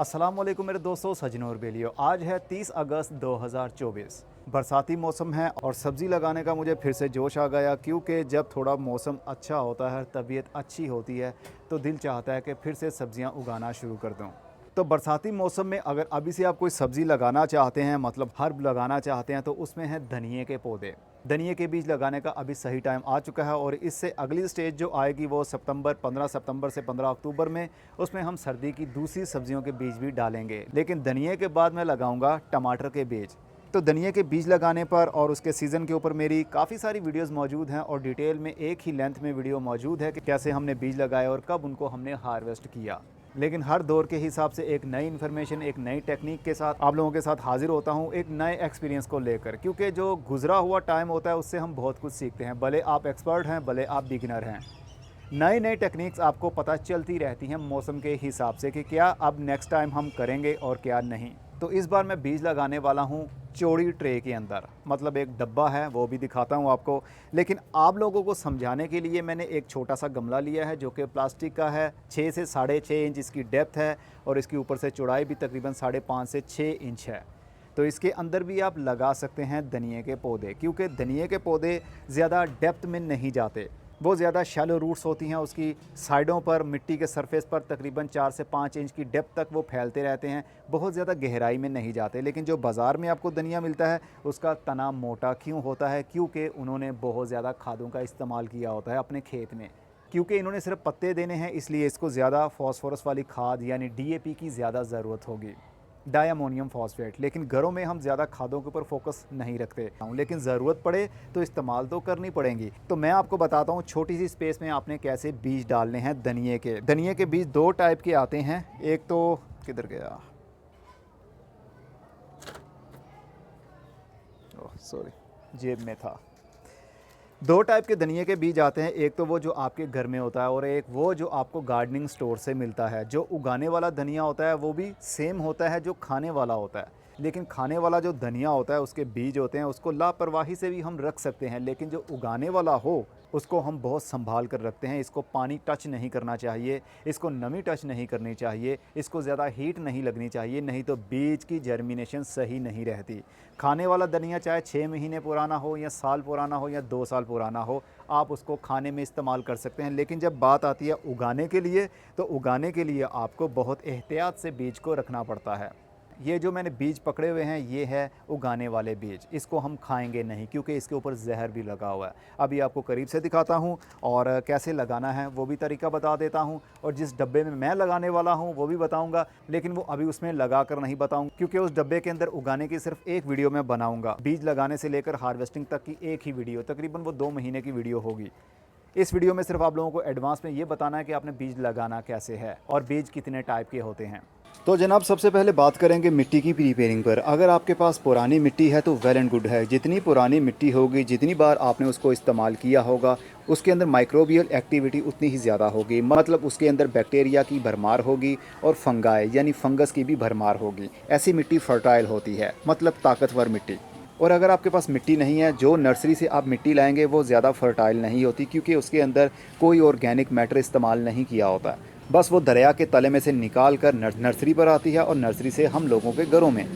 अस्सलामुअलैकुम मेरे दोस्तों, सजनों और बेलियों। आज है 30 अगस्त 2024। बरसाती मौसम है और सब्ज़ी लगाने का मुझे फिर से जोश आ गया, क्योंकि जब थोड़ा मौसम अच्छा होता है, तबीयत अच्छी होती है, तो दिल चाहता है कि फिर से सब्ज़ियां उगाना शुरू कर दूं। तो बरसाती मौसम में अगर अभी से आप कोई सब्ज़ी लगाना चाहते हैं, मतलब हर्ब लगाना चाहते हैं, तो उसमें है धनिए के पौधे। धनिए के बीज लगाने का अभी सही टाइम आ चुका है और इससे अगली स्टेज जो आएगी वो 15 सितंबर से 15 अक्टूबर में, उसमें हम सर्दी की दूसरी सब्जियों के बीज भी डालेंगे। लेकिन धनिए के बाद मैं लगाऊंगा टमाटर के बीज। तो धनिए के बीज लगाने पर और उसके सीज़न के ऊपर मेरी काफ़ी सारी वीडियोस मौजूद हैं और डिटेल में एक ही लेंथ में वीडियो मौजूद है कि कैसे हमने बीज लगाए और कब उनको हमने हार्वेस्ट किया। लेकिन हर दौर के हिसाब से एक नई इन्फॉर्मेशन, एक नई टेक्निक के साथ आप लोगों के साथ हाजिर होता हूँ, एक नए एक्सपीरियंस को लेकर। क्योंकि जो गुजरा हुआ टाइम होता है उससे हम बहुत कुछ सीखते हैं, भले आप एक्सपर्ट हैं, भले आप बिगिनर हैं। नई नई टेक्निक्स आपको पता चलती रहती हैं मौसम के हिसाब से कि क्या अब नेक्स्ट टाइम हम करेंगे और क्या नहीं। तो इस बार मैं बीज लगाने वाला हूँ चौड़ी ट्रे के अंदर, मतलब एक डब्बा है, वो भी दिखाता हूँ आपको। लेकिन आप लोगों को समझाने के लिए मैंने एक छोटा सा गमला लिया है जो कि प्लास्टिक का है। 6 से 6.5 इंच इसकी डेप्थ है और इसकी ऊपर से चौड़ाई भी तकरीबन 5.5 से 6 इंच है। तो इसके अंदर भी आप लगा सकते हैं धनिए के पौधे, क्योंकि धनिए के पौधे ज़्यादा डेप्थ में नहीं जाते, वो ज़्यादा शैलो रूट्स होती हैं। उसकी साइडों पर, मिट्टी के सरफेस पर तकरीबन 4 से 5 इंच की डेप्थ तक वो फैलते रहते हैं, बहुत ज़्यादा गहराई में नहीं जाते। लेकिन जो बाज़ार में आपको धनिया मिलता है उसका तना मोटा क्यों होता है? क्योंकि उन्होंने बहुत ज़्यादा खादों का इस्तेमाल किया होता है अपने खेत में। क्योंकि इन्होंने सिर्फ पत्ते देने हैं, इसलिए इसको ज़्यादा फॉस्फोरस वाली खाद यानी डीएपी की ज़्यादा ज़रूरत होगी, डायमोनियम फॉस्फेट। लेकिन घरों में हम ज़्यादा खादों के ऊपर फोकस नहीं रखते, लेकिन ज़रूरत पड़े तो इस्तेमाल तो करनी पड़ेंगी। तो मैं आपको बताता हूँ छोटी सी स्पेस में आपने कैसे बीज डालने हैं धनिए के। धनिए के बीज दो टाइप के आते हैं। एक तो किधर गया, ओह सॉरी, जेब में था। दो टाइप के धनिए के बीज आते हैं, एक तो वो जो आपके घर में होता है और एक वो जो आपको गार्डनिंग स्टोर से मिलता है। जो उगाने वाला धनिया होता है वो भी सेम होता है जो खाने वाला होता है। लेकिन खाने वाला जो धनिया होता है उसके बीज होते हैं, उसको लापरवाही से भी हम रख सकते हैं। लेकिन जो उगाने वाला हो उसको हम बहुत संभाल कर रखते हैं। इसको पानी टच नहीं करना चाहिए, इसको नमी टच नहीं करनी चाहिए, इसको ज़्यादा हीट नहीं लगनी चाहिए, नहीं तो बीज की जर्मिनेशन सही नहीं रहती। खाने वाला धनिया चाहे 6 महीने पुराना हो या साल पुराना हो या 2 साल पुराना हो, आप उसको खाने में इस्तेमाल कर सकते हैं। लेकिन जब बात आती है उगाने के लिए, तो उगाने के लिए आपको बहुत एहतियात से बीज को रखना पड़ता है। ये जो मैंने बीज पकड़े हुए हैं ये है उगाने वाले बीज, इसको हम खाएंगे नहीं क्योंकि इसके ऊपर जहर भी लगा हुआ है। अभी आपको करीब से दिखाता हूँ और कैसे लगाना है वो भी तरीका बता देता हूँ, और जिस डब्बे में मैं लगाने वाला हूँ वो भी बताऊँगा। लेकिन वो अभी उसमें लगा कर नहीं बताऊँगा, क्योंकि उस डब्बे के अंदर उगाने की सिर्फ एक वीडियो मैं बनाऊँगा। बीज लगाने से लेकर हार्वेस्टिंग तक की एक ही वीडियो, तकरीबन वो 2 महीने की वीडियो होगी। इस वीडियो में सिर्फ आप लोगों को एडवांस में ये बताना है कि आपने बीज लगाना कैसे है और बीज कितने टाइप के होते हैं। तो जनाब, सबसे पहले बात करेंगे मिट्टी की प्रिपेयरिंग पर। अगर आपके पास पुरानी मिट्टी है तो वेल एंड गुड है। जितनी पुरानी मिट्टी होगी, जितनी बार आपने उसको इस्तेमाल किया होगा, उसके अंदर माइक्रोबियल एक्टिविटी उतनी ही ज़्यादा होगी। मतलब उसके अंदर बैक्टीरिया की भरमार होगी और फंगाई यानी फंगस की भी भरमार होगी। ऐसी मिट्टी फर्टाइल होती है, मतलब ताकतवर मिट्टी। और अगर आपके पास मिट्टी नहीं है, जो नर्सरी से आप मिट्टी लाएंगे वो ज़्यादा फर्टाइल नहीं होती, क्योंकि उसके अंदर कोई ऑर्गेनिक मैटर इस्तेमाल नहीं किया होता। बस वो दरिया के तले में से निकाल कर नर्सरी पर आती है और नर्सरी से हम लोगों के घरों में।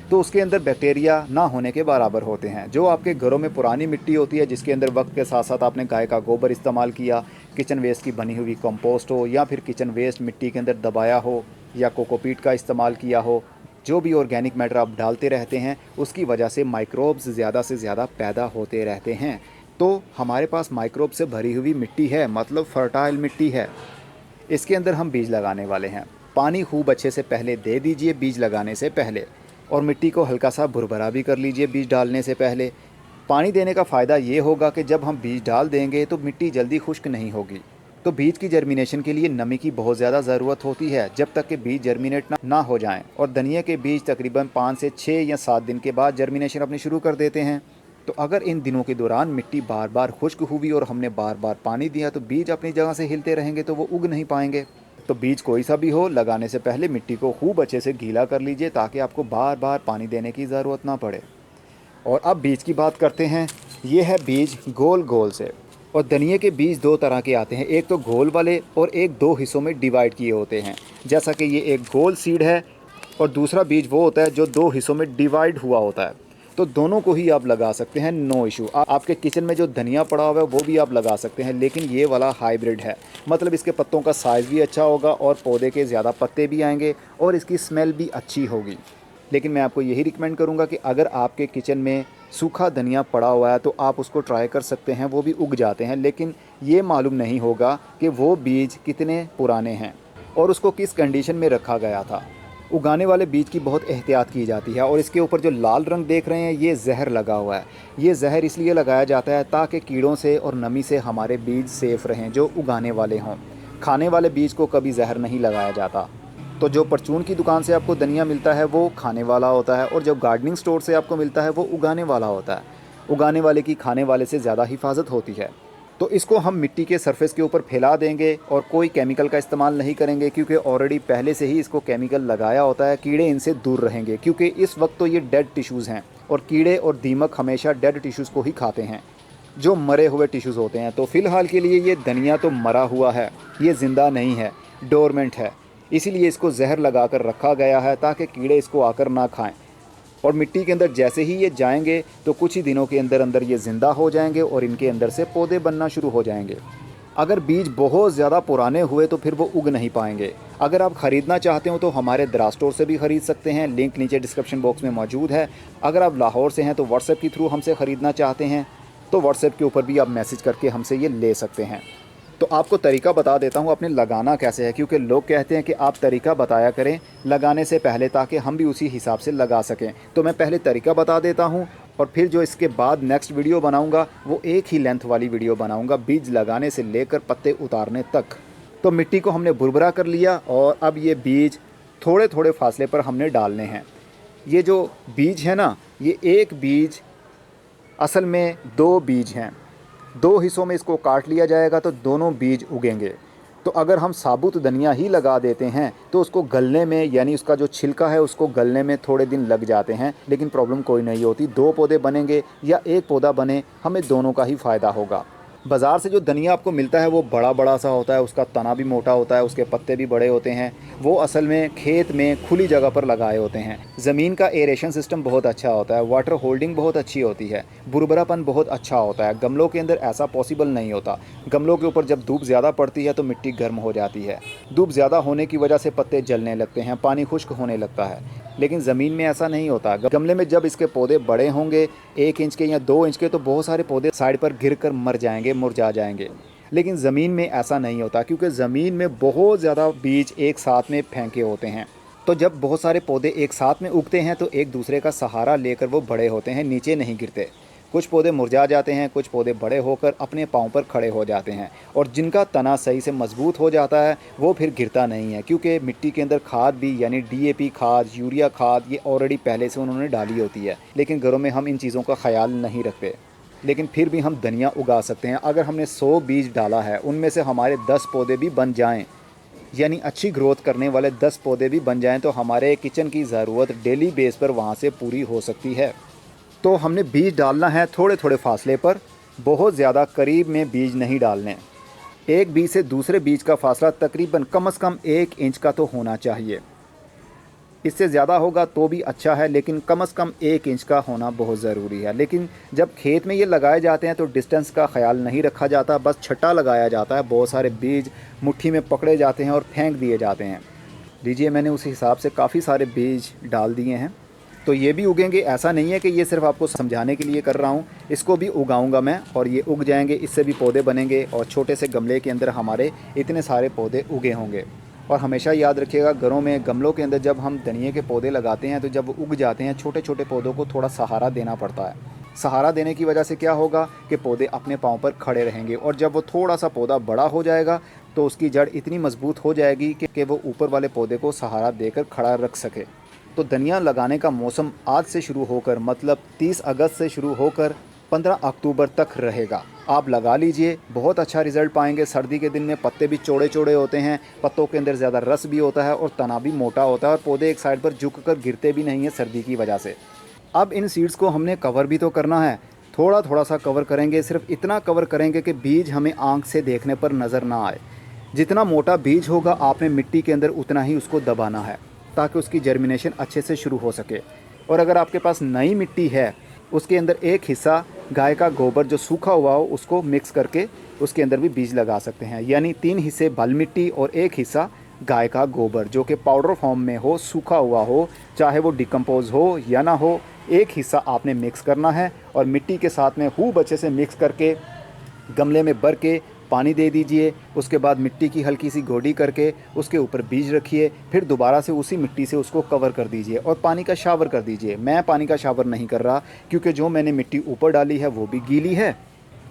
तो उसके अंदर बैक्टीरिया ना होने के बराबर होते हैं। जो आपके घरों में पुरानी मिट्टी होती है, जिसके अंदर वक्त के साथ साथ आपने गाय का गोबर इस्तेमाल किया, किचन वेस्ट की बनी हुई कंपोस्ट हो, या फिर किचन वेस्ट मिट्टी के अंदर दबाया हो, या कोकोपीट का इस्तेमाल किया हो, जो भी ऑर्गेनिक मैटर आप डालते रहते हैं उसकी वजह से माइक्रोब्स ज़्यादा से ज़्यादा पैदा होते रहते हैं। तो हमारे पास माइक्रोब से भरी हुई मिट्टी है, मतलब फर्टाइल मिट्टी है। इसके अंदर हम बीज लगाने वाले हैं। पानी खूब अच्छे से पहले दे दीजिए बीज लगाने से पहले, और मिट्टी को हल्का सा भुरभरा भी कर लीजिए बीज डालने से पहले। पानी देने का फ़ायदा ये होगा कि जब हम बीज डाल देंगे तो मिट्टी जल्दी खुश्क नहीं होगी। तो बीज की जर्मिनेशन के लिए नमी की बहुत ज़्यादा ज़रूरत होती है, जब तक कि बीज जर्मिनेट ना हो जाएं। और धनिया के बीज तकरीबन 5 से 6 या 7 दिन के बाद जर्मिनेशन अपनी शुरू कर देते हैं। तो अगर इन दिनों के दौरान मिट्टी बार बार खुश्क हुई और हमने बार बार पानी दिया, तो बीज अपनी जगह से हिलते रहेंगे तो वो उग नहीं पाएंगे। तो बीज कोई सा भी हो, लगाने से पहले मिट्टी को खूब अच्छे से गीला कर लीजिए, ताकि आपको बार बार पानी देने की ज़रूरत ना पड़े। और अब बीज की बात करते हैं। ये है बीज गोल गोल से, और धनिए के बीज दो तरह के आते हैं, एक तो गोल वाले और एक दो हिस्सों में डिवाइड किए होते हैं। जैसा कि ये एक गोल सीड है और दूसरा बीज वो होता है जो दो हिस्सों में डिवाइड हुआ होता है। तो दोनों को ही आप लगा सकते हैं, नो इशू। आपके किचन में जो धनिया पड़ा हुआ है वो भी आप लगा सकते हैं, लेकिन ये वाला हाइब्रिड है, मतलब इसके पत्तों का साइज़ भी अच्छा होगा और पौधे के ज़्यादा पत्ते भी आएंगे और इसकी स्मेल भी अच्छी होगी। लेकिन मैं आपको यही रिकमेंड करूंगा कि अगर आपके किचन में सूखा धनिया पड़ा हुआ है तो आप उसको ट्राई कर सकते हैं, वो भी उग जाते हैं, लेकिन ये मालूम नहीं होगा कि वो बीज कितने पुराने हैं और उसको किस कंडीशन में रखा गया था। उगाने वाले बीज की बहुत एहतियात की जाती है। और इसके ऊपर जो लाल रंग देख रहे हैं ये जहर लगा हुआ है। ये जहर इसलिए लगाया जाता है ताकि कीड़ों से और नमी से हमारे बीज सेफ़ रहें जो उगाने वाले हों। खाने वाले बीज को कभी जहर नहीं लगाया जाता। तो जो परचून की दुकान से आपको धनिया मिलता है वो खाने वाला होता है और जो गार्डनिंग स्टोर से आपको मिलता है वो उगाने वाला होता है। उगाने वाले की खाने वाले से ज़्यादा हिफाजत होती है। तो इसको हम मिट्टी के सरफेस के ऊपर फैला देंगे और कोई केमिकल का इस्तेमाल नहीं करेंगे, क्योंकि ऑलरेडी पहले से ही इसको केमिकल लगाया होता है। कीड़े इनसे दूर रहेंगे क्योंकि इस वक्त तो ये डेड टिश्यूज़ हैं और कीड़े और दीमक हमेशा डेड टिश्यूज़ को ही खाते हैं, जो मरे हुए टिश्यूज़ होते हैं। तो फ़िलहाल के लिए ये धनिया तो मरा हुआ है, ये ज़िंदा नहीं है, डोरमेंट है। इसीलिए इसको जहर लगा कर रखा गया है ताकि कीड़े इसको आकर ना खाएं। और मिट्टी के अंदर जैसे ही ये जाएंगे तो कुछ ही दिनों के अंदर अंदर ये ज़िंदा हो जाएंगे और इनके अंदर से पौधे बनना शुरू हो जाएंगे। अगर बीज बहुत ज़्यादा पुराने हुए तो फिर वो उग नहीं पाएंगे। अगर आप ख़रीदना चाहते हो तो हमारे दराज स्टोर से भी ख़रीद सकते हैं, लिंक नीचे डिस्क्रिप्शन बॉक्स में मौजूद है। अगर आप लाहौर से हैं तो व्हाट्सएप के थ्रू हमसे ख़रीदना चाहते हैं तो व्हाट्सएप के ऊपर भी आप मैसेज करके हमसे ये ले सकते हैं। तो आपको तरीका बता देता हूँ आपने लगाना कैसे है, क्योंकि लोग कहते हैं कि आप तरीका बताया करें लगाने से पहले ताकि हम भी उसी हिसाब से लगा सकें। तो मैं पहले तरीका बता देता हूँ और फिर जो इसके बाद नेक्स्ट वीडियो बनाऊँगा वो एक ही लेंथ वाली वीडियो बनाऊँगा, बीज लगाने से लेकर पत्ते उतारने तक। तो मिट्टी को हमने भुरभुरा कर लिया और अब ये बीज थोड़े थोड़े फासले पर हमने डालने हैं। ये जो बीज है ना, ये एक बीज असल में दो बीज हैं, दो हिस्सों में इसको काट लिया जाएगा तो दोनों बीज उगेंगे। तो अगर हम साबुत धनिया ही लगा देते हैं तो उसको गलने में, यानी उसका जो छिलका है उसको गलने में थोड़े दिन लग जाते हैं, लेकिन प्रॉब्लम कोई नहीं होती। दो पौधे बनेंगे या एक पौधा बने, हमें दोनों का ही फ़ायदा होगा। बाज़ार से जो धनिया आपको मिलता है वो बड़ा बड़ा सा होता है, उसका तना भी मोटा होता है, उसके पत्ते भी बड़े होते हैं। वो असल में खेत में खुली जगह पर लगाए होते हैं। ज़मीन का एरेशन सिस्टम बहुत अच्छा होता है, वाटर होल्डिंग बहुत अच्छी होती है, बुरबरापन बहुत अच्छा होता है। गमलों के अंदर ऐसा पॉसिबल नहीं होता। गमलों के ऊपर जब धूप ज़्यादा पड़ती है तो मिट्टी गर्म हो जाती है। धूप ज़्यादा होने की वजह से पत्ते जलने लगते हैं, पानी खुश्क होने लगता है। लेकिन ज़मीन में ऐसा नहीं होता। गमले में जब इसके पौधे बड़े होंगे 1 इंच के या 2 इंच के, तो बहुत सारे पौधे साइड पर गिर कर मर जाएंगे, मुरझा जाएंगे। लेकिन ज़मीन में ऐसा नहीं होता, क्योंकि ज़मीन में बहुत ज़्यादा बीज एक साथ में फेंके होते हैं। तो जब बहुत सारे पौधे एक साथ में उगते हैं तो एक दूसरे का सहारा लेकर वो बड़े होते हैं, नीचे नहीं गिरते। कुछ पौधे मुरझा जाते हैं, कुछ पौधे बड़े होकर अपने पाँव पर खड़े हो जाते हैं। और जिनका तना सही से मजबूत हो जाता है वो फिर गिरता नहीं है, क्योंकि मिट्टी के अंदर खाद भी, यानी डीएपी खाद, यूरिया खाद, ये ऑलरेडी पहले से उन्होंने डाली होती है। लेकिन घरों में हम इन चीज़ों का ख्याल नहीं रखते। लेकिन फिर भी हम धनिया उगा सकते हैं। अगर हमने 100 बीज डाला है, उनमें से हमारे 10 पौधे भी बन जाएँ, यानी अच्छी ग्रोथ करने वाले 10 पौधे भी बन जाएँ, तो हमारे किचन की ज़रूरत डेली बेस पर वहाँ से पूरी हो सकती है। तो हमने बीज डालना है थोड़े थोड़े फासले पर, बहुत ज़्यादा करीब में बीज नहीं डालने। एक बीज से दूसरे बीज का फासला तकरीबन कम से कम 1 इंच का तो होना चाहिए। इससे ज़्यादा होगा तो भी अच्छा है, लेकिन कम से कम 1 इंच का होना बहुत ज़रूरी है। लेकिन जब खेत में ये लगाए जाते हैं तो डिस्टेंस का ख्याल नहीं रखा जाता, बस छट्टा लगाया जाता है। बहुत सारे बीज मुट्ठी में पकड़े जाते हैं और फेंक दिए जाते हैं। लीजिए, मैंने उस हिसाब से काफ़ी सारे बीज डाल दिए हैं। तो ये भी उगेंगे, ऐसा नहीं है कि ये सिर्फ आपको समझाने के लिए कर रहा हूँ। इसको भी उगाऊंगा मैं और ये उग जाएंगे, इससे भी पौधे बनेंगे और छोटे से गमले के अंदर हमारे इतने सारे पौधे उगे होंगे। और हमेशा याद रखिएगा, घरों में गमलों के अंदर जब हम धनिए के पौधे लगाते हैं तो जब उग जाते हैं छोटे छोटे पौधों को थोड़ा सहारा देना पड़ता है। सहारा देने की वजह से क्या होगा कि पौधे अपने पाँव पर खड़े रहेंगे, और जब वो थोड़ा सा पौधा बड़ा हो जाएगा तो उसकी जड़ इतनी मजबूत हो जाएगी कि वो ऊपर वाले पौधे को सहारा देकर खड़ा रख सके। तो धनिया लगाने का मौसम आज से शुरू होकर, मतलब 30 अगस्त से शुरू होकर 15 अक्टूबर तक रहेगा। आप लगा लीजिए, बहुत अच्छा रिज़ल्ट पाएंगे। सर्दी के दिन में पत्ते भी चौड़े चौड़े होते हैं, पत्तों के अंदर ज़्यादा रस भी होता है और तना भी मोटा होता है, और पौधे एक साइड पर झुक कर गिरते भी नहीं हैं सर्दी की वजह से। अब इन सीड्स को हमने कवर भी तो करना है। थोड़ा थोड़ा सा कवर करेंगे, सिर्फ इतना कवर करेंगे कि बीज हमें आंख से देखने पर नज़र ना आए। जितना मोटा बीज होगा आपने मिट्टी के अंदर उतना ही उसको दबाना है, ताकि उसकी जर्मिनेशन अच्छे से शुरू हो सके। और अगर आपके पास नई मिट्टी है, उसके अंदर एक हिस्सा गाय का गोबर जो सूखा हुआ हो उसको मिक्स करके उसके अंदर भी बीज लगा सकते हैं। यानी 3 हिस्से बल मिट्टी और एक हिस्सा गाय का गोबर जो कि पाउडर फॉर्म में हो, सूखा हुआ हो, चाहे वो डिकम्पोज हो या ना हो, एक हिस्सा आपने मिक्स करना है और मिट्टी के साथ में खूब अच्छे से मिक्स करके गमले में भर के पानी दे दीजिए। उसके बाद मिट्टी की हल्की सी गोडी करके उसके ऊपर बीज रखिए, फिर दोबारा से उसी मिट्टी से उसको कवर कर दीजिए और पानी का शावर कर दीजिए। मैं पानी का शावर नहीं कर रहा क्योंकि जो मैंने मिट्टी ऊपर डाली है वो भी गीली है,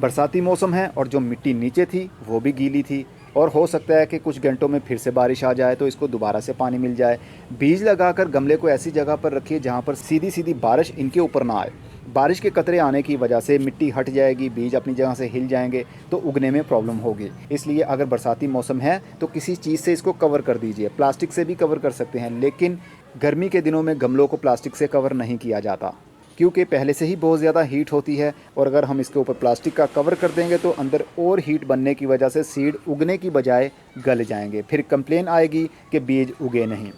बरसाती मौसम है, और जो मिट्टी नीचे थी वो भी गीली थी, और हो सकता है कि कुछ घंटों में फिर से बारिश आ जाए तो इसको दोबारा से पानी मिल जाए। बीज लगाकर गमले को ऐसी जगह पर रखिए जहाँ पर सीधी सीधी बारिश इनके ऊपर ना आए। बारिश के कतरे आने की वजह से मिट्टी हट जाएगी, बीज अपनी जगह से हिल जाएंगे तो उगने में प्रॉब्लम होगी। इसलिए अगर बरसाती मौसम है तो किसी चीज़ से इसको कवर कर दीजिए। प्लास्टिक से भी कवर कर सकते हैं, लेकिन गर्मी के दिनों में गमलों को प्लास्टिक से कवर नहीं किया जाता क्योंकि पहले से ही बहुत ज़्यादा हीट होती है, और अगर हम इसके ऊपर प्लास्टिक का कवर कर देंगे तो अंदर और हीट बनने की वजह से सीड उगने की बजाय गल जाएंगे। फिर कंप्लेन आएगी कि बीज उगे नहीं।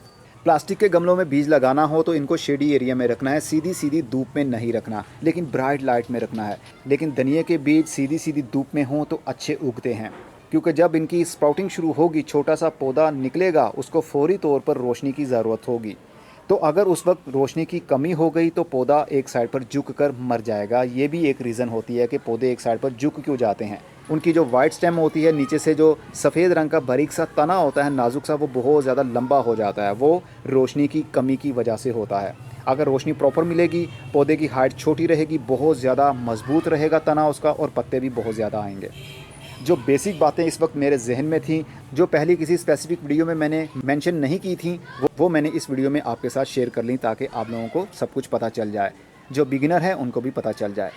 प्लास्टिक के गमलों में बीज लगाना हो तो इनको शेडी एरिया में रखना है, सीधी सीधी धूप में नहीं रखना, लेकिन ब्राइट लाइट में रखना है। लेकिन धनिया के बीज सीधी सीधी धूप में हों तो अच्छे उगते हैं, क्योंकि जब इनकी स्प्राउटिंग शुरू होगी, छोटा सा पौधा निकलेगा, उसको फौरी तौर पर रोशनी की ज़रूरत होगी। तो अगर उस वक्त रोशनी की कमी हो गई तो पौधा एक साइड पर झुक कर मर जाएगा। ये भी एक रीज़न होती है कि पौधे एक साइड पर झुक क्यों जाते हैं। उनकी जो वाइट स्टेम होती है, नीचे से जो सफ़ेद रंग का बारीक सा तना होता है, नाजुक सा, वो बहुत ज़्यादा लंबा हो जाता है। वो रोशनी की कमी की वजह से होता है। अगर रोशनी प्रॉपर मिलेगी, पौधे की हाइट छोटी रहेगी, बहुत ज़्यादा मजबूत रहेगा तना उसका, और पत्ते भी बहुत ज़्यादा आएंगे। जो बेसिक बातें इस वक्त मेरे जहन में थी, जो पहले किसी स्पेसिफिक वीडियो में मैंने मेंशन नहीं की थी, वो मैंने इस वीडियो में आपके साथ शेयर कर ली, ताकि आप लोगों को सब कुछ पता चल जाए। जो बिगिनर है उनको भी पता चल जाए।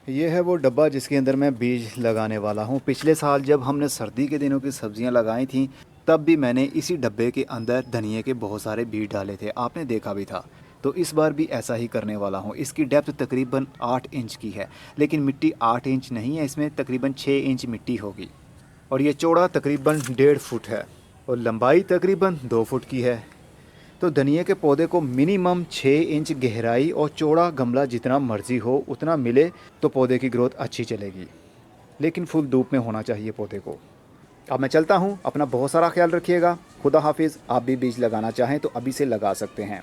ये है वो डब्बा जिसके अंदर मैं बीज लगाने वाला हूँ। पिछले साल जब हमने सर्दी के दिनों की सब्जियाँ लगाई थी, तब भी मैंने इसी डब्बे के अंदर धनिए के बहुत सारे बीज डाले थे, आपने देखा भी था। तो इस बार भी ऐसा ही करने वाला हूँ। इसकी डेप्थ तकरीबन 8 इंच की है, लेकिन मिट्टी 8 इंच नहीं है, इसमें तकरीबन 6 इंच मिट्टी होगी। और ये चौड़ा तकरीबन 1.5 फुट है और लंबाई तकरीबन 2 फुट की है। तो धनिया के पौधे को मिनिमम 6 इंच गहराई और चौड़ा गमला जितना मर्जी हो उतना मिले तो पौधे की ग्रोथ अच्छी चलेगी, लेकिन फुल धूप में होना चाहिए पौधे को। अब मैं चलता हूँ, अपना बहुत सारा ख्याल रखिएगा। खुदा हाफिज़। आप भी बीज लगाना चाहें तो अभी से लगा सकते हैं।